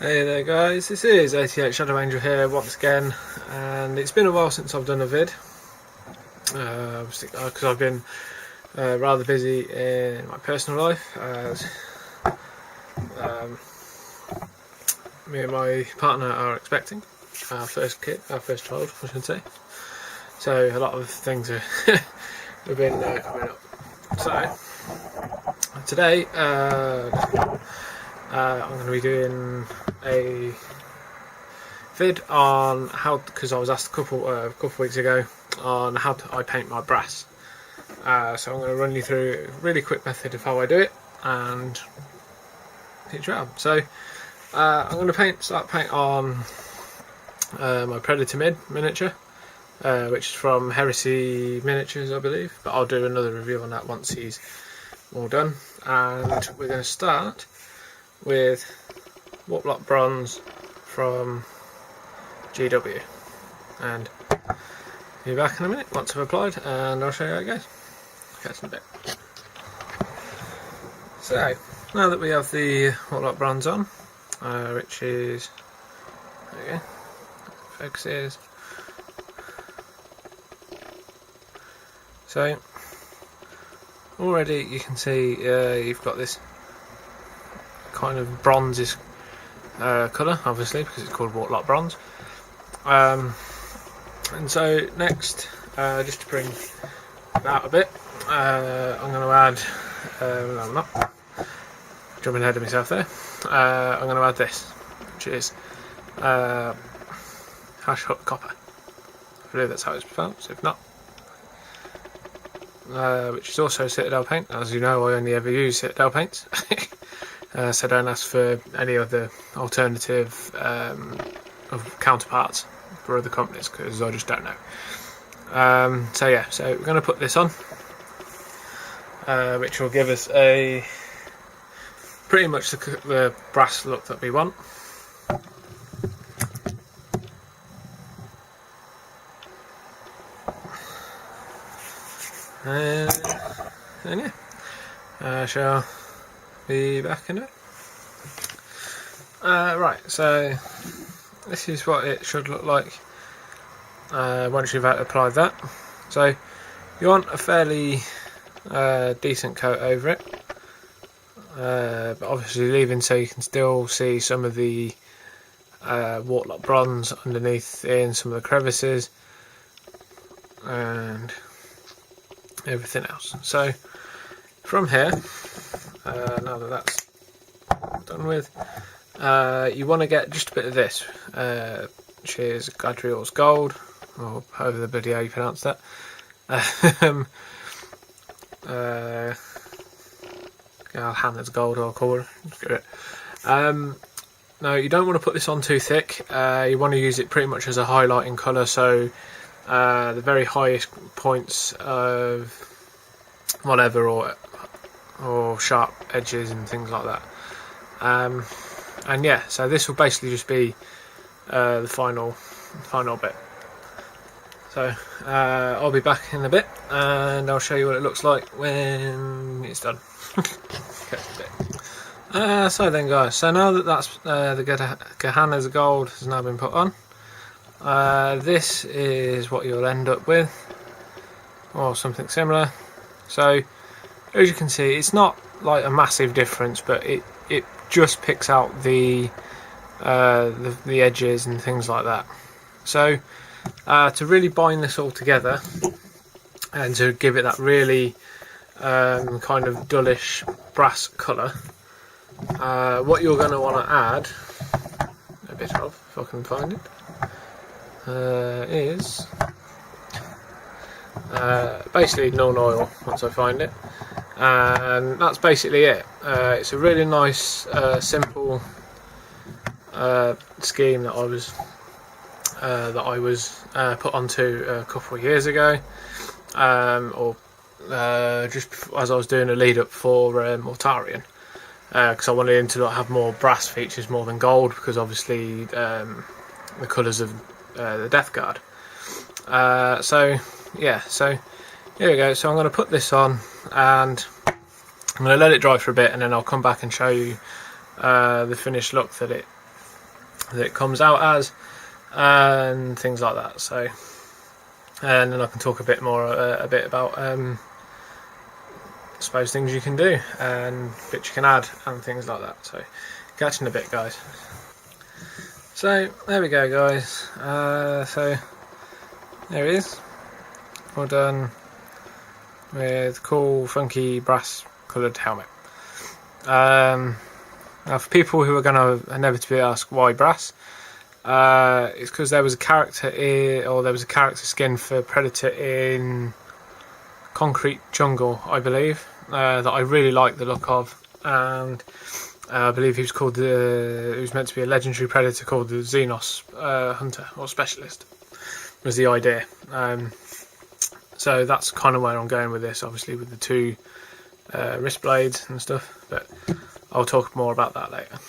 Hey there guys, this is 88 Shadow Angel here once again, and it's been a while since I've done a vid because I've been rather busy in my personal life as me and my partner are expecting our first child I should say, so a lot of things have been coming up. So today I'm going to be doing a vid on how, because I was asked a couple of weeks ago on how I paint my brass. So I'm going to run you through a really quick method of how I do it and teach you out. So I'm going to start paint on my Predator Mid miniature, which is from Heresy Miniatures, I believe. But I'll do another review on that once he's all done. And we're going to start with Wartlock Bronze from GW, and be back in a minute once I've applied and I'll show you how it goes. Catch you in a bit. So now that we have the Wartlock Bronze on, which is, there we go, focuses. So already you can see you've got this kind of bronzish colour, obviously because it's called Wartlock Bronze. And so next, just to bring it out a bit, I'm going to add, no, I'm not jumping ahead of myself there, I'm going to add this, which is Hash Hut Copper. I believe that's how it's pronounced, if not. Which is also Citadel paint. As you know, I only ever use Citadel paints. So don't ask for any other alternative of counterparts for other companies, because I just don't know. So yeah, so we're going to put this on, which will give us a pretty much the brass look that we want. And yeah, I shall be back in it. Right, so this is what it should look like once you've applied that. So you want a fairly decent coat over it, but obviously leaving so you can still see some of the Wartlock Bronze underneath in some of the crevices and everything else. So from here, now that that's done with, you want to get just a bit of this, which is Gadriel's Gold, or however the bloody how you pronounce that. Hannah's Gold, I'll call it. Now you don't want to put this on too thick. You want to use it pretty much as a highlighting colour, so the very highest points of whatever, or sharp edges and things like that. And yeah, so this will basically just be the final bit. So I'll be back in a bit and I'll show you what it looks like when it's done. So then guys, so now that that's the Gehenna's Gold has now been put on, this is what you'll end up with, or something similar. So as you can see, it's not like a massive difference, but it just picks out the edges and things like that. So to really bind this all together and to give it that really kind of dullish brass colour, what you're going to want to add a bit of, if I can find it, is basically Nuln Oil once I find it, and that's basically it. It's a really nice simple scheme that I was put onto a couple of years ago, or just as I was doing a lead up for Mortarion, because I wanted him to have more brass features more than gold, because obviously the colours of the Death Guard. So yeah, so here we go. So I'm going to put this on and I'm going to let it dry for a bit, and then I'll come back and show you the finished look that it that it comes out as, and things like that. So, and then I can talk a bit about I suppose things you can do and bits you can add and things like that. So, catch you in a bit, guys. So there we go, guys. So there it is, all done with cool, funky, brass coloured helmet. Now, for people who are going to inevitably ask why brass, it's because there was a character skin for Predator in Concrete Jungle, I believe, that I really like the look of, and I believe he was meant to be a legendary predator called the Xenos Hunter or Specialist, was the idea. So that's kind of where I'm going with this, obviously with the two wrist blades and stuff, but I'll talk more about that later.